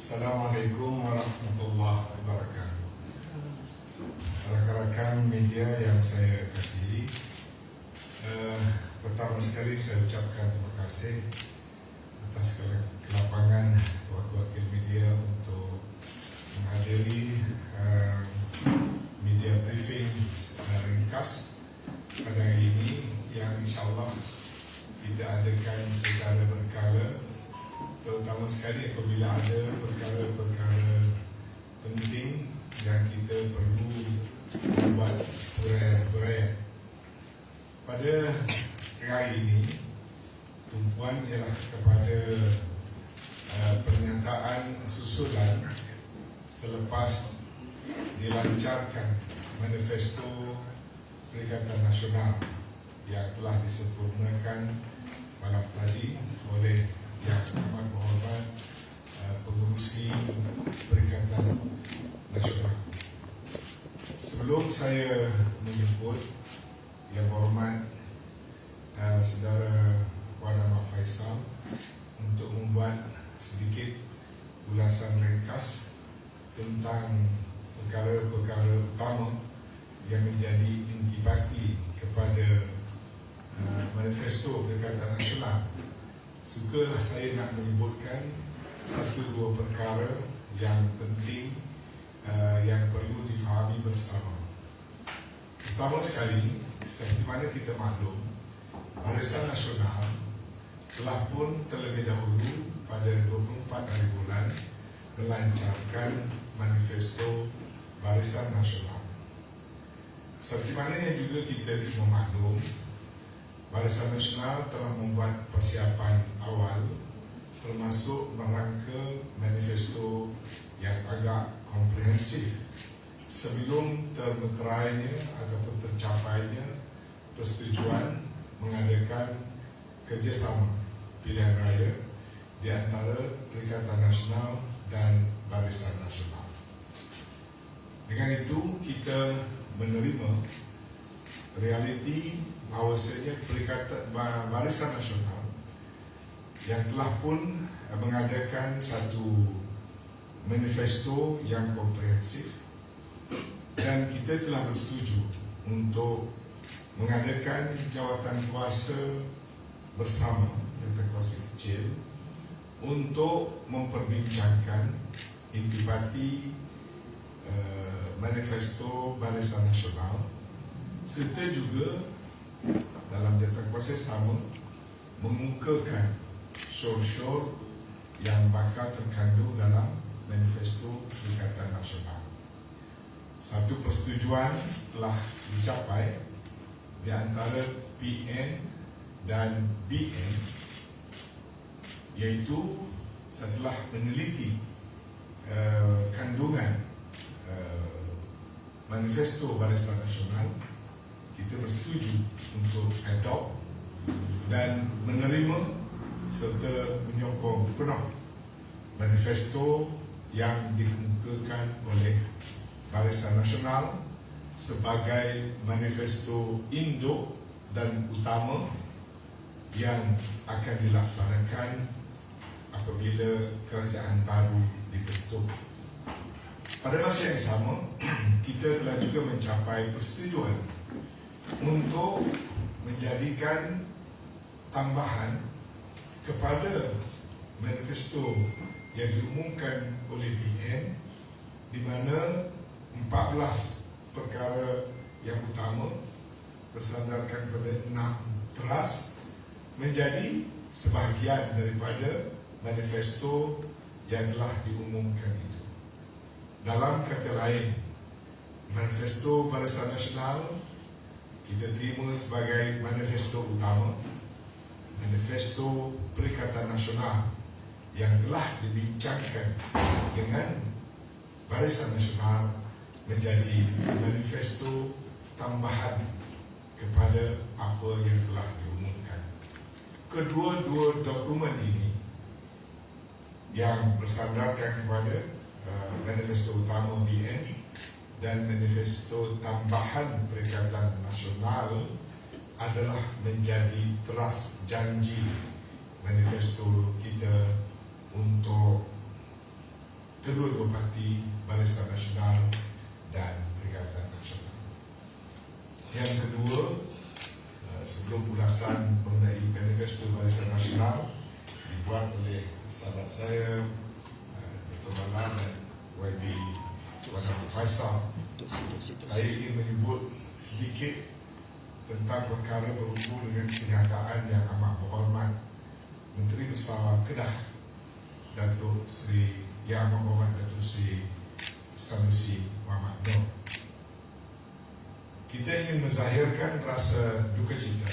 Assalamualaikum warahmatullahi wabarakatuh. Rakan-rakan media yang saya kasihi, pertama sekali saya ucapkan terima kasih atas kelapangan wakil media untuk menghadiri media briefing ringkas pada hari ini yang insyaAllah kita adakan secara berkala, terutama sekali apabila ada perkara-perkara penting yang kita perlu membuat huraian. Pada hari ini, tumpuan ialah kepada pernyataan susulan selepas dilancarkan manifesto Perikatan Nasional yang telah disempurnakan malam tadi oleh Yang Amat Berhormat Pengerusi Perikatan Nasional. Sebelum saya menyebut Yang Berhormat Saudara Puan Ahmad Faisal untuk membuat sedikit ulasan ringkas tentang perkara-perkara utama yang menjadi intipati kepada manifesto Perikatan Nasional, sukalah saya nak menyebutkan satu dua perkara yang penting yang perlu difahami bersama. Pertama sekali, seperti mana kita maklum, Barisan Nasional telah pun terlebih dahulu pada 24 hari bulan melancarkan manifesto Barisan Nasional. Seperti mana yang juga kita semua maklum, Barisan Nasional telah membuat persiapan awal termasuk merangka manifesto yang agak komprehensif sebelum termeterainya ataupun tercapainya persetujuan mengadakan kerjasama pilihan raya di antara Perikatan Nasional dan Barisan Nasional. Dengan itu, kita menerima realiti bahawasanya Barisan Nasional yang telah pun mengadakan satu manifesto yang komprehensif, dan kita telah bersetuju untuk mengadakan jawatan kuasa bersama, jawatan kuasa kecil, untuk memperbincangkan intipati manifesto Barisan Nasional, serta juga dalam jawatan kuasa sama mengukakan syur-syur yang bakal terkandung dalam manifesto Perikatan Nasional. Satu persetujuan telah dicapai di antara PN dan BN, iaitu setelah meneliti kandungan manifesto Barisan Nasional, kita bersetuju untuk adopt dan menerima serta menyokong penuh manifesto yang dikemukakan oleh Barisan Nasional sebagai manifesto induk dan utama yang akan dilaksanakan apabila kerajaan baru dibentuk. Pada masa yang sama, kita telah juga mencapai persetujuan untuk menjadikan tambahan kepada manifesto yang diumumkan oleh BN, di mana 14 perkara yang utama bersandarkan pada 6 teras menjadi sebahagian daripada manifesto yang telah diumumkan itu. Dalam kata lain, manifesto Barisan Nasional kita terima sebagai manifesto utama, manifesto Perikatan Nasional yang telah dibincangkan dengan Barisan Nasional menjadi manifesto tambahan kepada apa yang telah diumumkan. Kedua-dua dokumen ini yang bersandarkan kepada manifesto utama BN dan manifesto tambahan Perikatan Nasional adalah menjadi teras janji manifesto kita untuk kedua-dua parti, Barisan Nasional dan Perikatan Nasional. Yang kedua, sebelum ulasan mengenai manifesto Barisan Nasional dibuat oleh sahabat saya Dr. Bala dan YB Wan Abdul Faisal, saya ingin menyebut sedikit tentang perkara berhubung dengan kenyataan yang amat berhormat Menteri Besar Kedah Datuk Seri Yang Amat Berhormat Datuk Seri Sanusi Muhammad Noor. Kita ingin menzahirkan rasa duka cita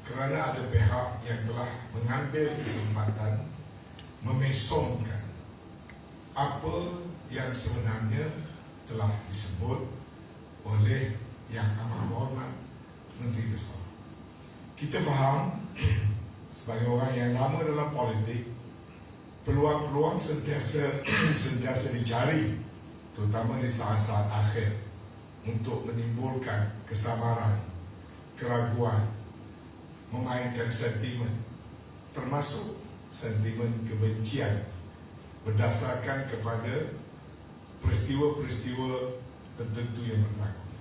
kerana ada pihak yang telah mengambil kesempatan memesongkan apa yang sebenarnya telah disebut oleh Yang Amat Berhormat Menteri Besar. Kita faham sebagai orang yang lama dalam politik, peluang-peluang sentiasa dicari, terutama di saat-saat akhir, untuk menimbulkan kesamaran, keraguan, memainkan sentimen, termasuk sentimen kebencian berdasarkan kepada peristiwa-peristiwa tertentu yang berlaku.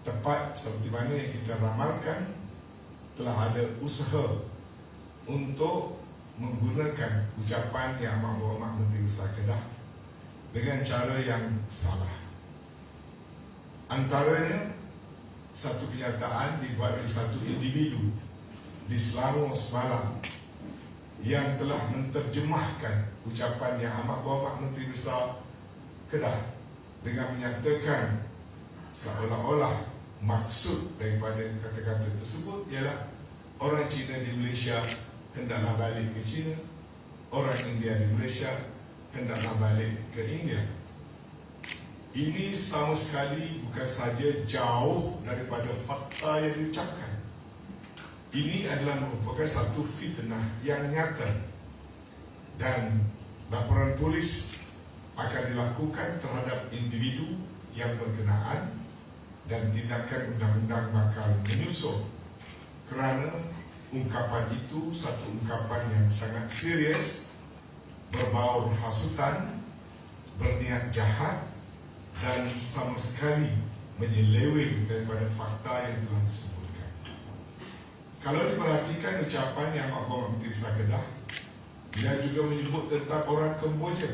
Tepat seperti mana yang kita ramalkan, telah ada usaha untuk menggunakan ucapan Yang Amat Berhormat Menteri Besar Kedah dengan cara yang salah. Antaranya, satu kenyataan dibuat oleh satu individu di Selangor semalam yang telah menterjemahkan ucapan Yang Amat Berhormat Menteri Besar Kedah dengan menyatakan seolah-olah maksud daripada kata-kata tersebut ialah orang Cina di Malaysia hendaklah balik ke China, orang India di Malaysia hendaklah balik ke India. Ini sama sekali bukan saja jauh daripada fakta yang diucapkan. Ini adalah merupakan satu fitnah yang nyata, dan laporan polis akan dilakukan terhadap individu yang berkenaan dan tindakan undang-undang bakal menyusul kerana ungkapan itu satu ungkapan yang sangat serius, berbau hasutan, berniat jahat dan sama sekali menyeleweng daripada fakta yang telah disebutkan. Kalau diperhatikan ucapan Yang Amat Berhormat Menteri Besar Kedah, dia juga menyebut tentang orang Kemboja,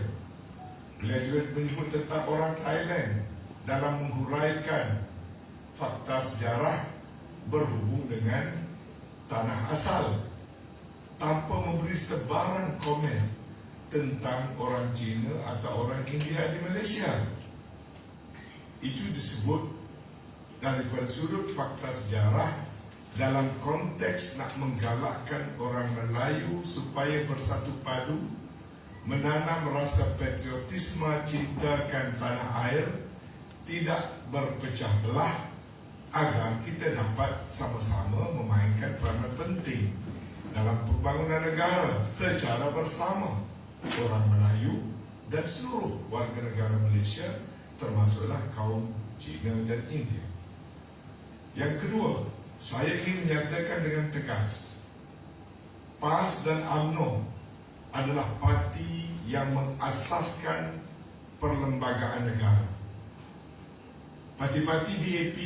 dia juga menyebut tentang orang Thailand dalam menghuraikan fakta sejarah berhubung dengan tanah asal, tanpa memberi sebarang komen tentang orang Cina atau orang India di Malaysia. Itu disebut daripada sudut fakta sejarah dalam konteks nak menggalakkan orang Melayu supaya bersatu padu, menanam rasa patriotisme, cintakan tanah air, tidak berpecah belah, agar kita dapat sama-sama memainkan peranan penting dalam pembangunan negara secara bersama orang Melayu dan seluruh warga negara Malaysia, termasuklah kaum Cina dan India. Yang kedua, saya ingin menyatakan dengan tegas, PAS dan UMNO adalah parti yang mengasaskan perlembagaan negara. Parti-parti DAP,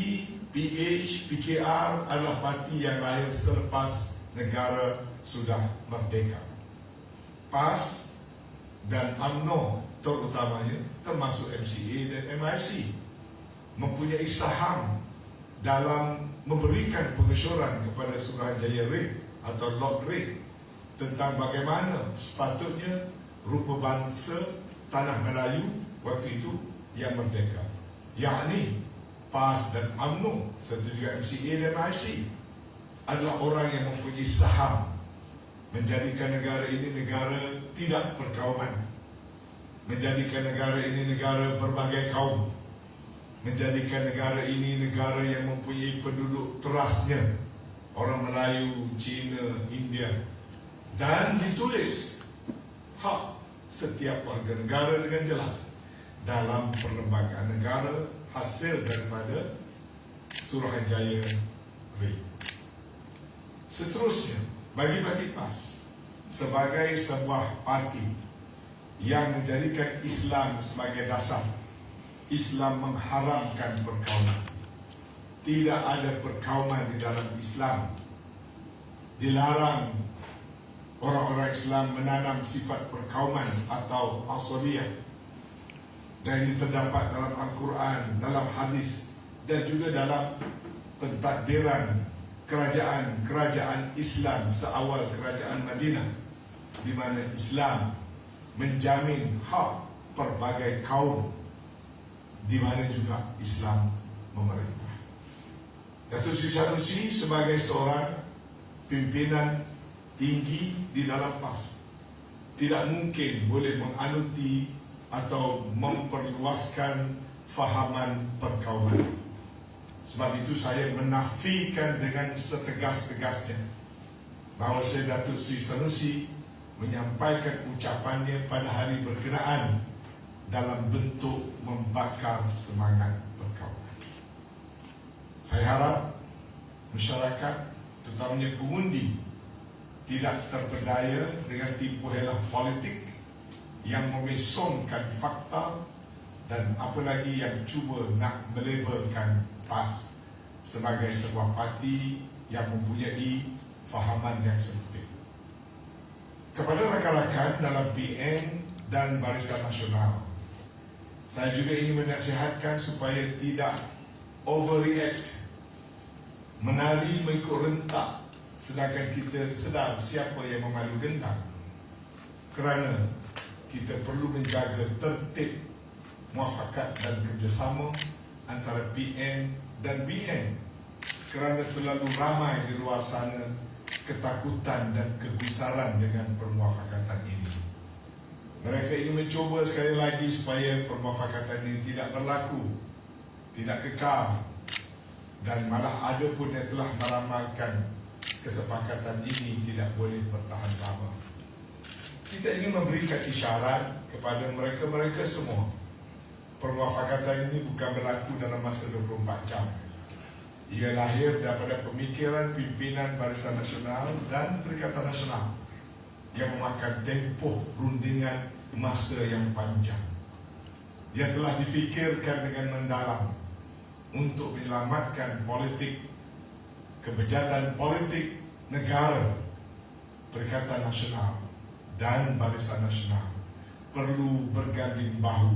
PH, PKR adalah parti yang lahir selepas negara sudah merdeka. PAS dan UMNO terutamanya, termasuk MCA dan MIC, mempunyai saham dalam memberikan pengesyuran kepada Suruhanjaya Red atau Lord Red tentang bagaimana sepatutnya rupa bangsa tanah Melayu waktu itu yang merdeka, yakni PAS dan UMNO serta juga MCA dan MIC adalah orang yang mempunyai saham menjadikan negara ini negara tidak perkauman, menjadikan negara ini negara berbagai kaum, menjadikan negara ini negara yang mempunyai penduduk terasnya orang Melayu, Cina, India, dan ditulis hak setiap warga negara dengan jelas dalam perlembagaan negara hasil daripada Suruhanjaya Red. Seterusnya, bagi parti PAS sebagai sebuah parti yang menjadikan Islam sebagai dasar. Islam mengharamkan perkauman. Tidak ada perkauman di dalam Islam. Dilarang orang-orang Islam menanam sifat perkauman atau asabiyah. Dan ini terdapat dalam Al-Quran, dalam hadis, dan juga dalam pentadbiran kerajaan Islam seawal kerajaan Madinah, di mana Islam menjamin hak pelbagai kaum, di mana juga Islam memerintah. Datuk Seri Sanusi sebagai seorang pimpinan tinggi di dalam PAS tidak mungkin boleh menganuti atau memperluaskan fahaman perkauman. Sebab itu saya menafikan dengan setegas-tegasnya bahawa Datuk Seri Sanusi menyampaikan ucapannya pada hari berkenaan dalam bentuk membakar semangat perkauman. Saya harap masyarakat, terutamanya pengundi, tidak terpedaya dengan tipu helah politik yang memesongkan fakta dan apalagi yang cuba nak melabelkan PAS sebagai sebuah parti yang mempunyai fahaman yang sempit. Kepada rakan-rakan dalam PN dan Barisan Nasional, saya juga ingin menasihatkan supaya tidak overreact, menari mengikut rentak, sedangkan kita sedar siapa yang memalu gendang. Kerana kita perlu menjaga tertib, muafakat dan kerjasama antara PN dan BN, kerana terlalu ramai di luar sana ketakutan dan kegusaran dengan permuafakatan ini. Mereka ingin mencuba sekali lagi supaya permuafakatan ini tidak berlaku, tidak kekal, dan malah ada pun yang telah meramalkan kesepakatan ini tidak boleh bertahan lama. Kita ingin memberikan isyarat kepada mereka-mereka semua, permuafakatan ini bukan berlaku dalam masa 24 jam. Ia lahir daripada pemikiran pimpinan Barisan Nasional dan Perikatan Nasional yang memakan tempoh rundingan masa yang panjang. Ia telah difikirkan dengan mendalam untuk menyelamatkan politik, kebijakan politik negara. Perikatan Nasional dan Barisan Nasional perlu berganding bahu,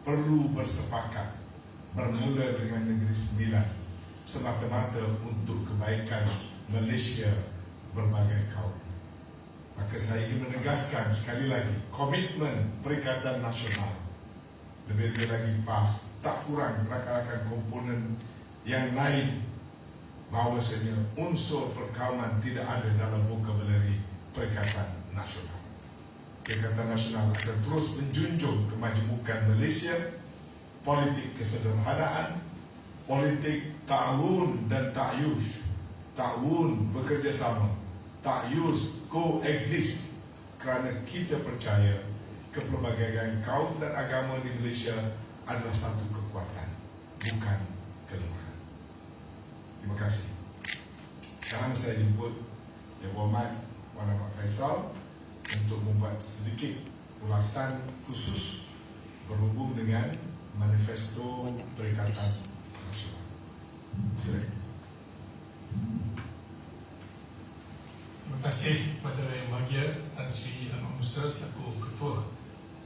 perlu bersepakat, bermula dengan Negeri Sembilan, semata-mata untuk kebaikan Malaysia berbagai kaum. Maka saya ingin menegaskan sekali lagi, komitmen Perikatan Nasional, lebih-lebih lagi PAS, tak kurang rakan-rakan komponen yang lain, bahawasanya unsur perkauman tidak ada dalam vokabulari Perikatan Nasional. Perikatan Nasional akan terus menjunjung kemajemukan Malaysia, politik kesederhanaan, politik ta'awun dan ta'yush. Ta'awun bekerjasama, ta'yush coexist, kerana kita percaya kepelbagaian kaum dan agama di Malaysia adalah satu kekuatan, bukan kelemahan. Terima kasih. Sekarang saya jemput Yang Berhormat Wan Ahmad Faisal untuk membuat sedikit ulasan khusus berhubung dengan manifesto Perikatan Nasional. Silakan. Terima kasih kepada Yang Bahagia Tan Sri Ahmad Musa selaku Ketua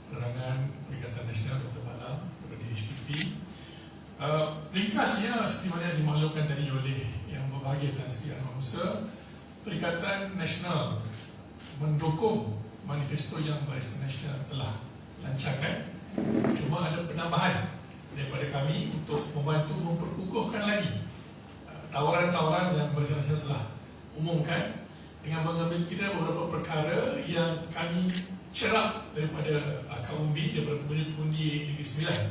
Penerangan Perikatan Nasional Dr. Bala daripada HPP. Ringkasnya seperti mana yang dimaklumkan tadi oleh Yang Berbahagia Tan Sri Ahmad Musa, Perikatan Nasional mendukung manifesto yang Barisan Nasional telah lancarkan. Cuma ada penambahan daripada kami untuk membantu memperkukuhkan lagi tawaran-tawaran yang Barisan Nasional telah umumkan, dengan mengambil kira beberapa perkara yang kami cerap daripada kaum B, daripada pengundi Negeri Sembilan.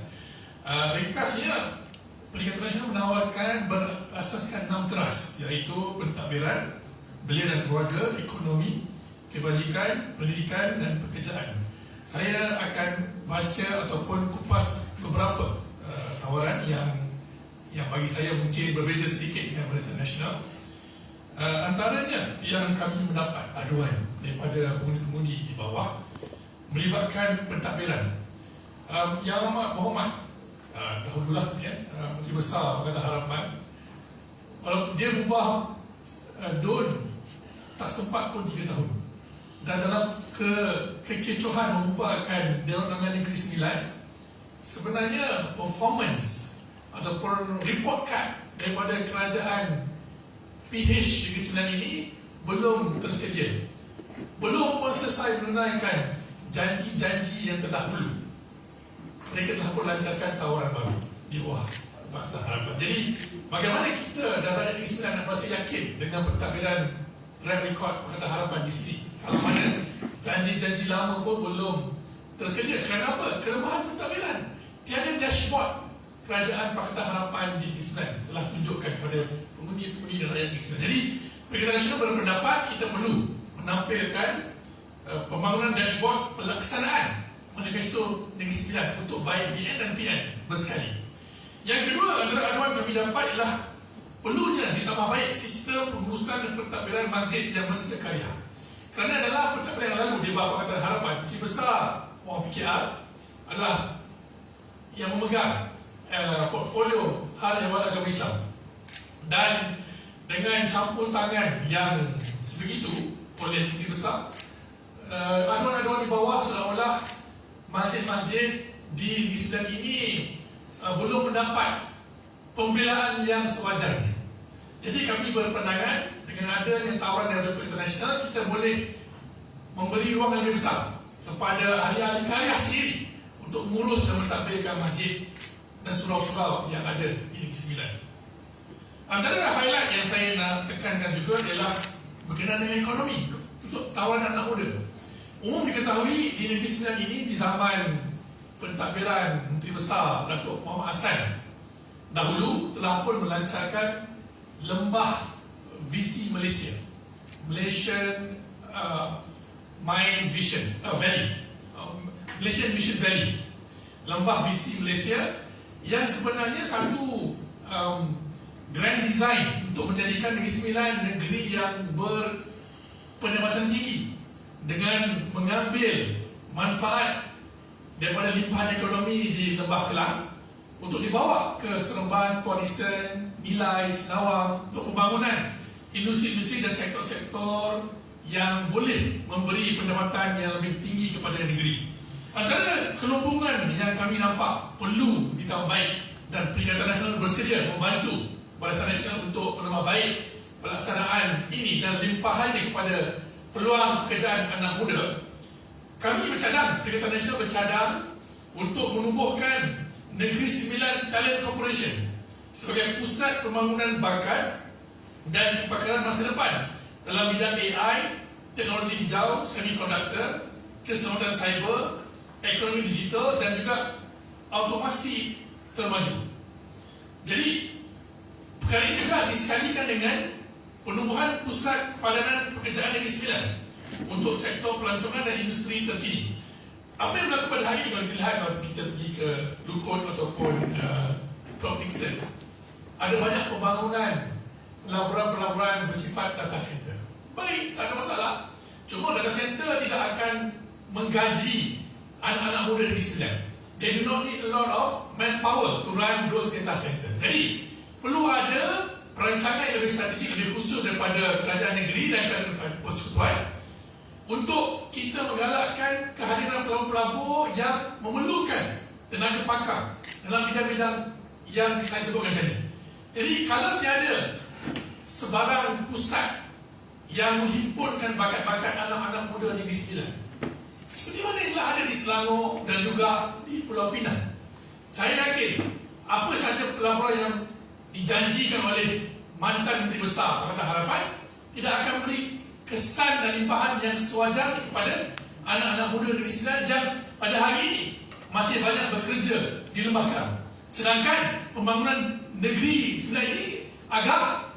Ringkasnya, Perikatan Nasional menawarkan berasaskan 6 teras, iaitu pentadbiran, belia dan keluarga, ekonomi, kebajikan, pendidikan dan pekerjaan. Saya akan baca ataupun kupas beberapa tawaran yang bagi saya mungkin berbeza sedikit dengan Barisan Nasional. Antaranya yang kami mendapat aduan daripada pengundi-pengundi di bawah melibatkan pentadbiran. Yang amat berhormat dahululah Menteri Besar Pakatan Harapan, kalau dia ubah DUN tak sempat pun 3 tahun, dan dalam kekecohan mengubahkan Dewan Undangan Negeri Sembilan, sebenarnya performance ataupun report card daripada kerajaan PH Negeri Sembilan ini belum tersedia, belum pun selesai menunaikan janji-janji yang terdahulu. Mereka telah pun lancarkan tawaran baru di bawah Pakatan Harapan. Jadi bagaimana kita dan rakyat Negeri Sembilan nak merasa yakin dengan pentadbiran track record Pakatan Harapan di sini, kalau mana janji-janji lama pun belum tersedia? Kerana apa? Kelemahan pentadbiran. Tiada dashboard kerajaan Pakatan Harapan di Negeri Sembilan telah tunjukkan kepada pengundi-pengundi dan rakyat Negeri Sembilan. Jadi Perikatan Nasional berpendapat kita perlu menampilkan pembangunan dashboard pelaksanaan Manifesto Negeri Sembilan untuk baik BN dan PN bersekali. Yang kedua, antara aduan kami dapat ialah perlunya ditambah baik sistem pengurusan dan pentadbiran masjid yang bersedia karya. Kerana dalam pentadbiran yang lalu di bawah Pakatan Harapan, Menteri Besar Wang PKR adalah yang memegang portfolio hal ehwal agama Islam, dan dengan campur tangan yang sebegitu oleh Menteri Besar, aduan-aduan di bawah seolah-olah masjid-masjid di Negeri Sembilan ini belum mendapat pembelaan yang sewajarnya. Jadi kami berpandangan dengan adanya tawaran dari Perikatan Nasional, kita boleh memberi ruang yang lebih besar kepada ahli-ahli karya sendiri untuk mengurus dan mentadbirkan masjid dan surau-surau yang ada di Negeri Sembilan. Antara highlight yang saya nak tekankan juga ialah berkenaan dengan ekonomi untuk tawaran anak muda. Umum diketahui di Negeri Sembilan ini di zaman pentadbiran Menteri Besar Datuk Muhammad Hassan dahulu telah pun melancarkan lembah visi Malaysia, Malaysian Mind Vision Valley, Malaysian Vision Valley, lembah visi Malaysia, yang sebenarnya satu grand design untuk menjadikan Negeri Sembilan negeri yang berpendapatan tinggi dengan mengambil manfaat daripada limpahan ekonomi di Lembah Kelang untuk dibawa ke Seremban, Port Dickson, Nilai, Senawang untuk pembangunan industri-industri dan sektor-sektor yang boleh memberi pendapatan yang lebih tinggi kepada negeri. Antara kelumpungan yang kami nampak perlu ditambah baik, dan Perikatan Nasional bersedia membantu Barisan Nasional untuk menambah baik pelaksanaan ini dan limpahannya kepada peluang pekerjaan anak muda. Kami bercadang, Perikatan Nasional bercadang untuk menubuhkan Negeri Sembilan Talent Corporation sebagai pusat pembangunan bakat dan kepakaran masa depan dalam bidang AI, teknologi hijau, semiconductor, keselamatan cyber, ekonomi digital dan juga automasi termaju. Jadi perkara ini juga disekalikan dengan penubuhan pusat padanan pekerjaan Negeri Sembilan untuk sektor pelancongan dan industri terkini. Apa yang berlaku pada hari ini kalau dilihat, kalau kita pergi ke Lukon ataupun Port Dickson, ada banyak pembangunan pelaburan-pelaburan bersifat data center. Baik, tak ada masalah. Cuma data center tidak akan menggaji anak-anak muda Negeri Sembilan. They do not need a lot of manpower to run those data centers. Jadi perlu ada perancangan yang lebih strategik, lebih khusus daripada kerajaan negeri dan kerajaan persekutuan untuk kita menggalakkan kehadiran pelabur-pelabur yang memerlukan tenaga pakar dalam bidang-bidang yang saya sebutkan tadi. Jadi kalau tiada sebarang pusat yang menghimpunkan bakat-bakat anak-anak muda Negeri Sembilan, seperti mana yang telah ada di Selangor dan juga di Pulau Pinang, saya yakin apa sahaja pelaburan yang dijanjikan oleh mantan Menteri Besar Pakatan Harapan tidak akan beri kesan dan limpahan yang sewajarnya kepada anak-anak muda Negeri Sembilan yang pada hari ini masih banyak bekerja di Lembah Kelang. Sedangkan pembangunan Negeri Sembilan ini agak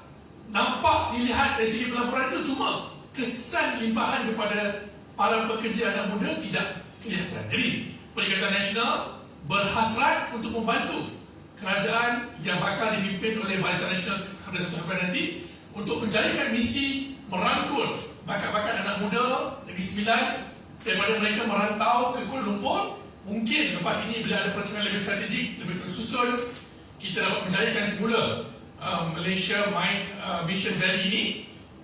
nampak dilihat dari segi pelaburan itu cuma kesan limpahan kepada para pekerja anak muda tidak kelihatan. Jadi Perikatan Nasional berhasrat untuk membantu kerajaan yang bakal dipimpin oleh Barisan Nasional pada satu hari nanti untuk menjalankan misi merangkul bakat-bakat anak muda Negeri Sembilan daripada mereka merantau ke Kuala Lumpur. Mungkin lepas ini bila ada perancangan lebih strategik, lebih tersusun, kita dapat menjayakan semula Malaysia Mission Valley ini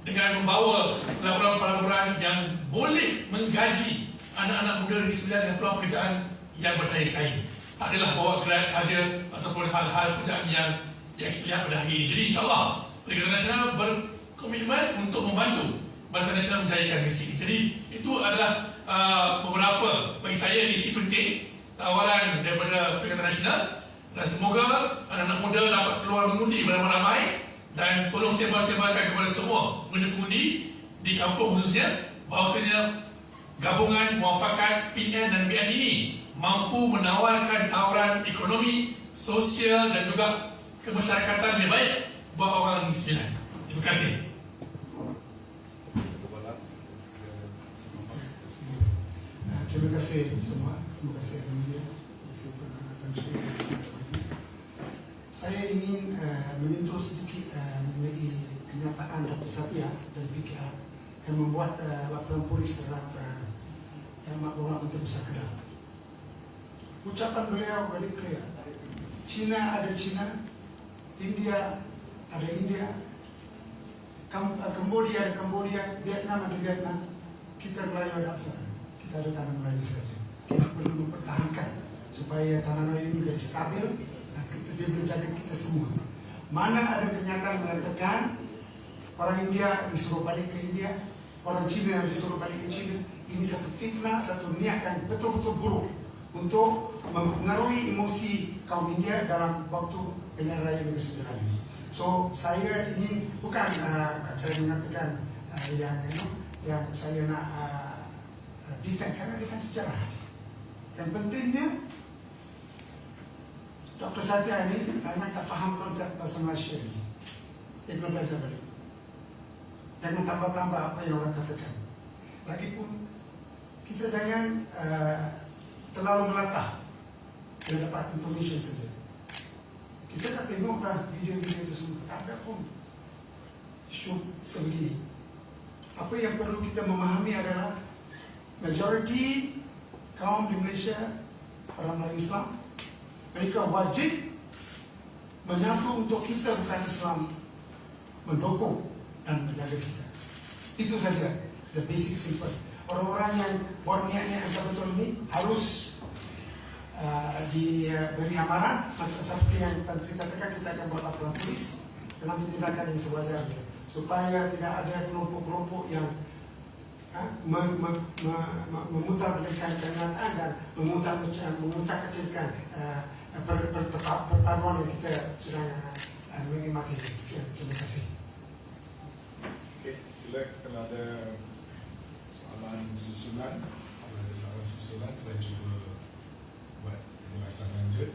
dengan membawa pelaburan-pelaburan yang boleh menggaji anak-anak muda di Sembilan dan peluang pekerjaan yang berdaya saing. Tak adalah bawa Grab saja ataupun hal-hal pekerjaan yang kita lihat pada hari ini. Jadi insyaAllah Perikatan Nasional berkomitmen untuk membantu Barisan Nasional menjayakan misi ini. Jadi itu adalah beberapa bagi saya isi penting tawaran daripada Perikatan Nasional, dan semoga anak-anak muda dapat keluar mengundi beramai-ramai dan tolong sebarkan kepada semua pengundi-pengundi di kampung khususnya bahawasanya gabungan muafakat PN dan BN ini mampu menawarkan tawaran ekonomi, sosial dan juga kemasyarakatan lebih baik buat orang Sembilan. Terima kasih. Terima kasih semua. Terima kasih media. Terima kasih penonton sekalian. Saya ingin menyentuh sedikit mengenai kenyataan Dr. Satya dari PKR yang membuat laporan polis terhadap Mak Borak Menteri Besar Kedah. Ucapan beliau very clear. China ada China, India ada India, Cambodia ada Cambodia, Vietnam ada Vietnam. Kita Melayu ada apa? Kita ada tanah Melayu saja. Kita perlu mempertahankan supaya tanah Melayu ini jadi stabil dan dia boleh jaga kita semua. Mana ada kenyataan mengatakan orang India disuruh balik ke India, orang Cina disuruh balik ke China, ini satu fitnah, satu niat yang betul-betul buruk untuk mempengaruhi emosi kaum India dalam waktu pilihan raya Negeri Sembilan ini. So saya ingin bukan saya mengatakan yang saya nak defense sejarah. Yang pentingnya Dr. Satya ini memang tak faham konsep bahasa Malaysia ini. Dia belum belajar balik. Jangan tambah-tambah apa yang orang katakan. Lagipun kita jangan terlalu melatah dan dapat information saja. Kita dah tengok dah video-video itu semua. Tak ada pun isu sebegini. Apa yang perlu kita memahami adalah majoriti kaum di Malaysia, orang Melayu Islam, mereka wajib menyatu untuk kita bukan Islam, mendukung dan menjaga kita. Itu saja, the basic simple. Orang-orang yang buat niat-niat yang betul ini harus diberi amaran, seperti yang tadi katakan, kita akan buat laporan polis dalam tindakan yang sewajarnya, supaya tidak ada kelompok-kelompok yang memutarbalikkan kenyataan dan memutarkecilkan perpaduan yang kita sedang menikmati. Sekian, terima kasih. Okey, silakan kalau ada soalan susulan. Kalau ada soalan susulan, saya cuba buat penjelasan lanjut.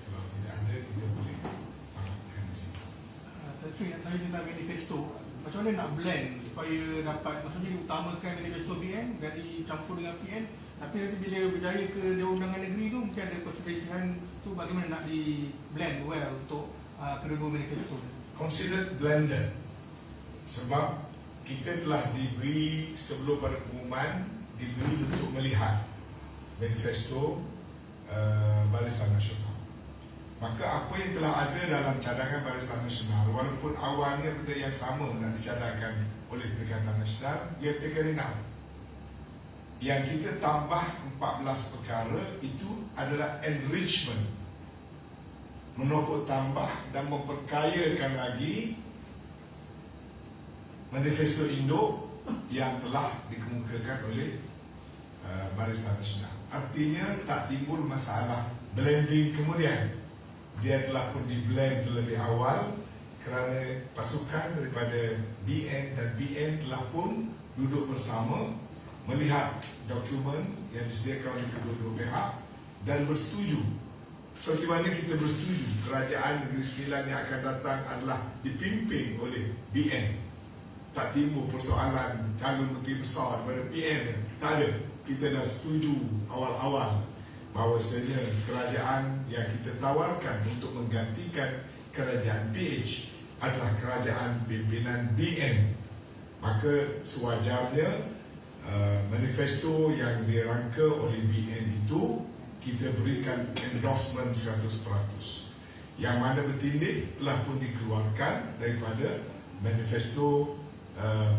Kalau tidak ada, kita boleh tamatkan di sini. Saya tentang manifesto. Macam mana nak blend supaya dapat, maksudnya diutamakan manifesto BN dan dicampur dengan PN, tapi nanti bila berjaya ke Dewan Undangan Negeri tu mungkin ada perselisihan tu, bagaimana nak di blend well untuk kedua-dua manifesto. Consider blended. Sebab kita telah diberi sebelum pada pengumuman, diberi untuk melihat manifesto Barisan Nasional. Maka apa yang telah ada dalam cadangan Barisan Nasional, walaupun awalnya benda yang sama nak dicadangkan oleh Perikatan Nasional, we have taken it now. Yang kita tambah 14 perkara itu adalah enrichment, menokok tambah dan memperkayakan lagi manifesto induk yang telah dikemukakan oleh Barisan Nasional. Artinya tak timbul masalah blending kemudian. Dia telah pun di-blend terlebih awal kerana pasukan daripada BN dan BN telah pun duduk bersama melihat dokumen yang disediakan oleh kedua-dua pihak dan bersetuju. Seperti mana kita bersetuju kerajaan Negeri Sembilan yang akan datang adalah dipimpin oleh BN. Tak timbul persoalan calon menteri besar daripada PN. Tak ada. Kita dah setuju awal-awal bahawasanya kerajaan yang kita tawarkan untuk menggantikan kerajaan PH adalah kerajaan pimpinan BN. Maka sewajarnya manifesto yang dirangka oleh BN itu kita berikan endorsement 100%. Yang mana bertindih telah pun dikeluarkan daripada manifesto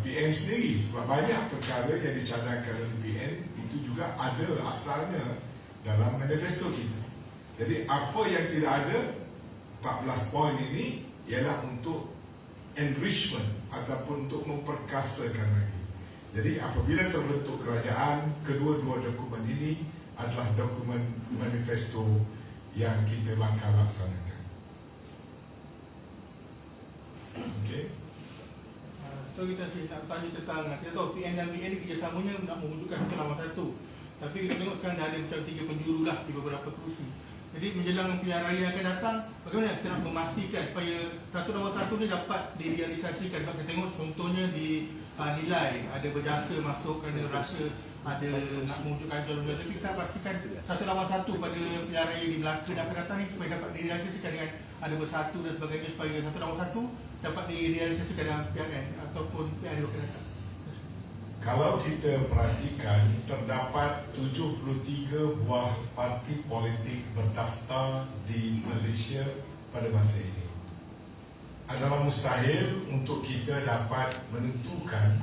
PN sendiri, sebab banyak perkara yang dicadangkan oleh PN itu juga ada asalnya dalam manifesto kita. Jadi apa yang tidak ada 14 poin ini ialah untuk enrichment ataupun untuk memperkasakan lagi. Jadi apabila terbentuk kerajaan, kedua-dua dokumen ini adalah dokumen manifesto yang kita bakal laksanakan. Okey. So kita nak tanya tentang, kita tahu PN dan BN kerjasamanya nak mewujudkan satu lawan satu. Tapi kita tengok sekarang dah ada macam 3 penjuru lah di beberapa kerusi. Jadi menjelang pilihan raya yang akan datang, bagaimana kita nak memastikan supaya satu lawan satu ni dapat direalisasikan? Sebab kita tengok contohnya di nilai ada berjasa masuk kerana rasa ada nak mewujudkan calon. Jadi kita pastikan satu lawan satu pada pilihan raya di Melaka dan akan datang ni supaya dapat direalisasikan dengan ada bersatu dan sebagainya, supaya satu lawan satu dapat direalisasikan dengan PN ataupun PN yang akan datang. Kalau kita perhatikan, terdapat 73 buah parti politik berdaftar di Malaysia pada masa ini. Adalah mustahil untuk kita dapat menentukan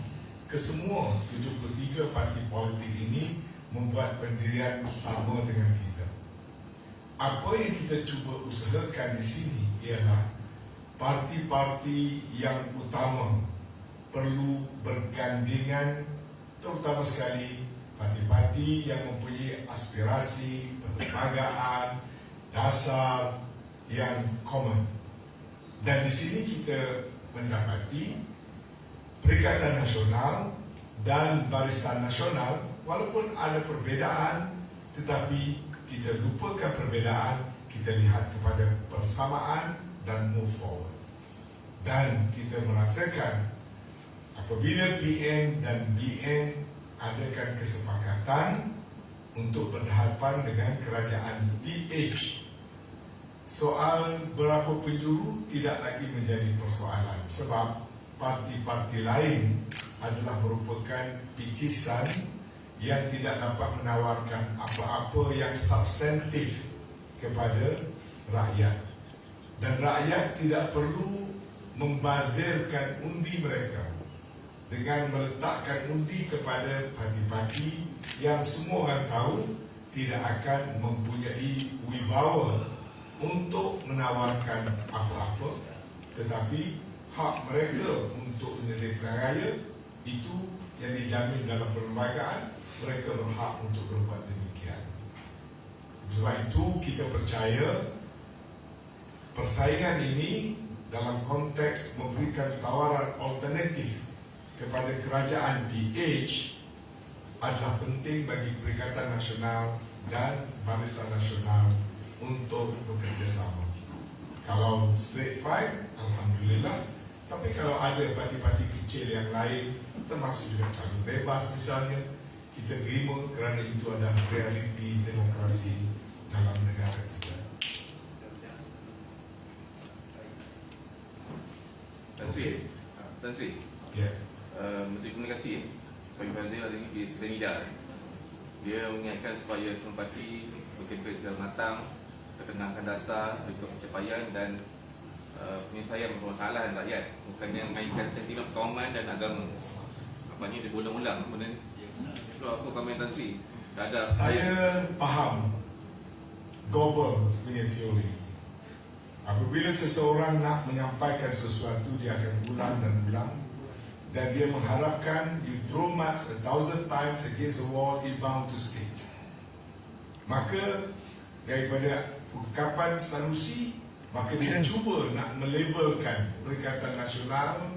kesemua 73 parti politik ini membuat pendirian sama dengan kita. Apa yang kita cuba usahakan di sini ialah parti-parti yang utama perlu bergandingan, terutama sekali parti-parti yang mempunyai aspirasi, perlembagaan, dasar yang common. Dan di sini kita mendapati Perikatan Nasional dan Barisan Nasional, walaupun ada perbezaan, tetapi kita lupakan perbezaan, kita lihat kepada persamaan dan move forward. Dan kita merasakan apabila PN dan BN adakan kesepakatan untuk berhadapan dengan kerajaan PH, soal berapa penjuru tidak lagi menjadi persoalan, sebab parti-parti lain adalah merupakan picisan yang tidak dapat menawarkan apa-apa yang substantif kepada rakyat. Dan rakyat tidak perlu membazirkan undi mereka dengan meletakkan undi kepada parti-parti yang semua orang tahu tidak akan mempunyai wibawa untuk menawarkan apa-apa, tetapi hak mereka untuk menyelidiki pilihan raya itu yang dijamin dalam perlembagaan, mereka berhak untuk berbuat demikian. Sebab itu kita percaya persaingan ini dalam konteks memberikan tawaran alternatif kepada kerajaan PH adalah penting bagi Perikatan Nasional dan Barisan Nasional untuk bekerjasama. Kalau straight fight, alhamdulillah. Tapi kalau ada parti-parti kecil yang lain, termasuk juga calon bebas misalnya, kita terima kerana itu adalah realiti demokrasi dalam negara kita. Tan Sri, Ya. Menteri Komunikasi Fahim Fazil hari ini di Serenida, dia mengingatkan supaya semua parti bekerja secara matang, ketengahkan dasar, berikut pencapaian dan penyelesaian permasalahan rakyat, bukannya mainkan sentimen perkawaman dan agama. Nampaknya dia ulang-ulang. Kemudian apa komen Tan Sri terhadap Saya faham Goebbels punya teori. Apabila seseorang nak menyampaikan sesuatu, dia akan ulang dan ulang, dan dia mengharapkan you throw much 1,000 times against a wall, it bound to stick. Maka daripada ungkapan Sanusi, maka dia cuba nak melabelkan Perikatan Nasional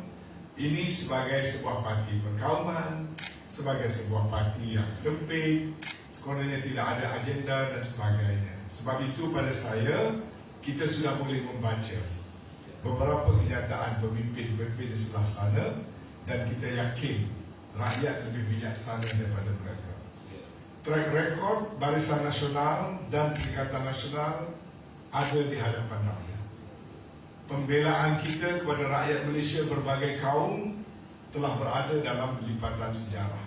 ini sebagai sebuah parti perkauman, sebagai sebuah parti yang sempit, kononnya tidak ada agenda dan sebagainya. Sebab itu pada saya, kita sudah boleh membaca beberapa kenyataan pemimpin-pemimpin di sebelah sana, dan kita yakin rakyat lebih bijaksana daripada mereka. Track record Barisan Nasional dan Perikatan Nasional ada di hadapan rakyat. Pembelaan kita kepada rakyat Malaysia berbagai kaum telah berada dalam lipatan sejarah.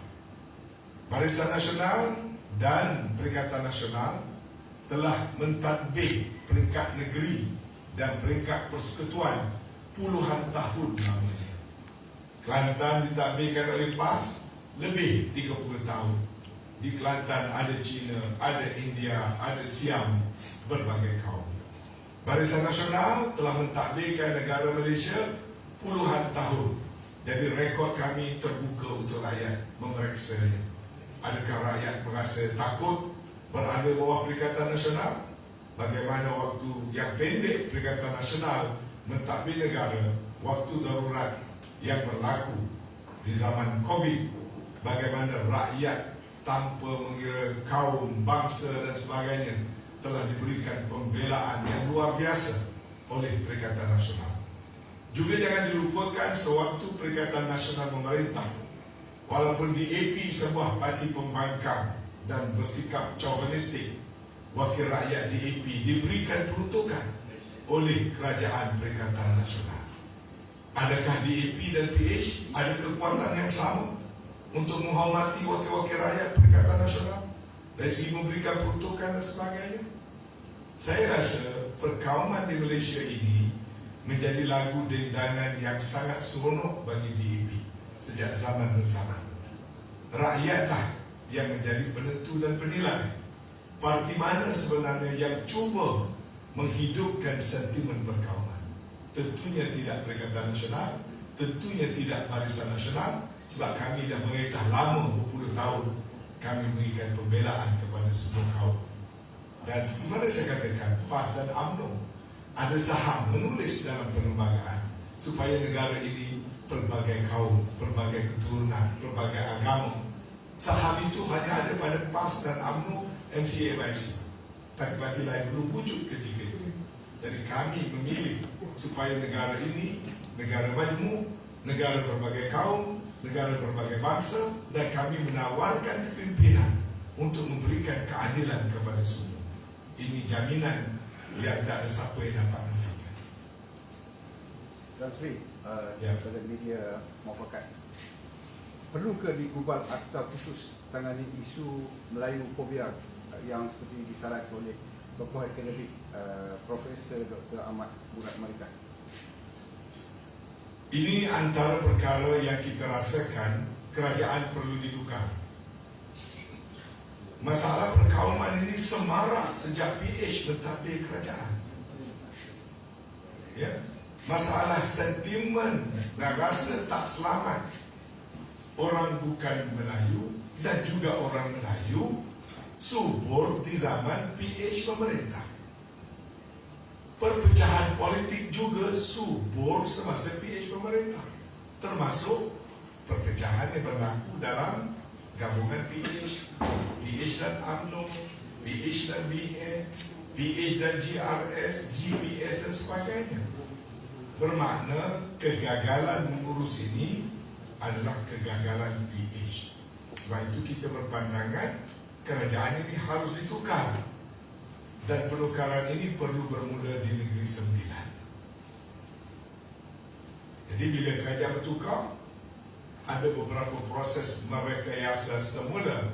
Barisan Nasional dan Perikatan Nasional telah mentadbir peringkat negeri dan peringkat persekutuan puluhan tahun lamanya. Kelantan ditadbirkan oleh PAS lebih 30 tahun. Di Kelantan ada Cina, ada India, ada Siam, berbagai kaum. Barisan Nasional telah mentadbirkan negara Malaysia puluhan tahun. Jadi rekod kami terbuka untuk rakyat memeriksanya. Adakah rakyat merasa takut berada bawah Perikatan Nasional? Bagaimana waktu yang pendek Perikatan Nasional mentadbir negara, waktu darurat yang berlaku di zaman COVID, bagaimana rakyat tanpa mengira kaum, bangsa dan sebagainya telah diberikan pembelaan yang luar biasa oleh Perikatan Nasional. Juga jangan dilupakan sewaktu Perikatan Nasional memerintah, walaupun DAP sebuah parti pembangkang dan bersikap chauvinistik, wakil rakyat DAP diberikan peruntukan oleh Kerajaan Perikatan Nasional. Adakah DAP dan PH ada kekuatan yang sama untuk menghormati wakil-wakil rakyat Perikatan Nasional dari segi memberikan peruntukan dan sebagainya? Saya rasa perkauman di Malaysia ini menjadi lagu dendangan yang sangat seronok bagi DAP sejak zaman berzaman. Rakyatlah yang menjadi penentu dan penilai parti mana sebenarnya yang cuba menghidupkan sentimen perkauman. Tentunya tidak Perikatan Nasional, tentunya tidak Barisan Nasional, sebab kami dah merintah lama berpuluh tahun. Kami memberikan pembelaan kepada semua kaum. Dan seperti mana saya katakan, PAS dan UMNO ada saham menulis dalam perlembagaan supaya negara ini pelbagai kaum, pelbagai keturunan, pelbagai agama. Saham itu hanya ada pada PAS dan UMNO, MCA-MIC. Parti-parti lain belum wujud ketika itu. Jadi kami memilih supaya negara ini negara majmuk, negara berbagai kaum, negara berbagai bangsa, dan kami menawarkan kepimpinan untuk memberikan keadilan kepada semua. Ini jaminan yang tak ada siapa yang dapat nafikan. Dan Sri, Ya. pada media muafakat, perlu ke digubal akta khusus tangani isu Melayu fobia yang seperti disarankan oleh tokoh akademik Profesor Dr. Ahmad Murad Marikan? Ini antara perkara yang kita rasakan kerajaan perlu ditukar. Masalah perkauman ini semarak sejak PH mentadbir kerajaan. Ya, masalah sentimen dan rasa tak selamat orang bukan Melayu dan juga orang Melayu subur di zaman PH pemerintah. Perpecahan politik juga subur semasa PH pemerintah, termasuk perpecahan yang berlaku dalam gabungan PH dan UMNO, PH dan BN, PH dan GRS, GPS dan sebagainya. Bermakna kegagalan mengurus ini adalah kegagalan PH. Sebab itu kita berpandangan kerajaan ini harus ditukar, dan penukaran ini perlu bermula di Negeri Sembilan. Jadi bila kerajaan bertukar, ada beberapa proses merekayasa semula,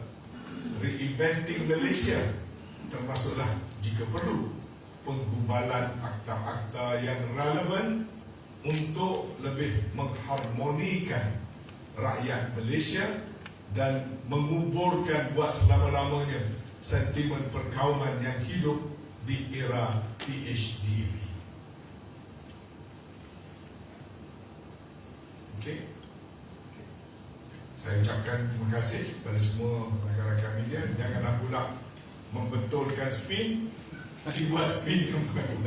reinventing Malaysia, termasuklah jika perlu penggubalan akta-akta yang relevan untuk lebih mengharmonikan rakyat Malaysia dan menguburkan buat selama-lamanya sentimen perkauman yang hidup di era PH ini. Okey. Saya ucapkan terima kasih kepada semua rakan-rakan media. Janganlah pula membetulkan spin, dibuat spin yang baru.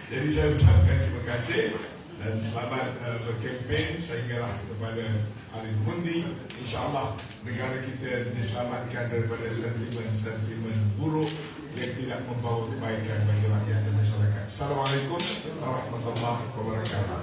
Jadi saya ucapkan terima kasih dan selamat berkempen sehinggalah kepada hari mengundi. InsyaAllah negara kita diselamatkan daripada sentimen-sentimen buruk yang tidak membawa kebaikan bagi rakyat dan masyarakat. Assalamualaikum warahmatullahi wabarakatuh.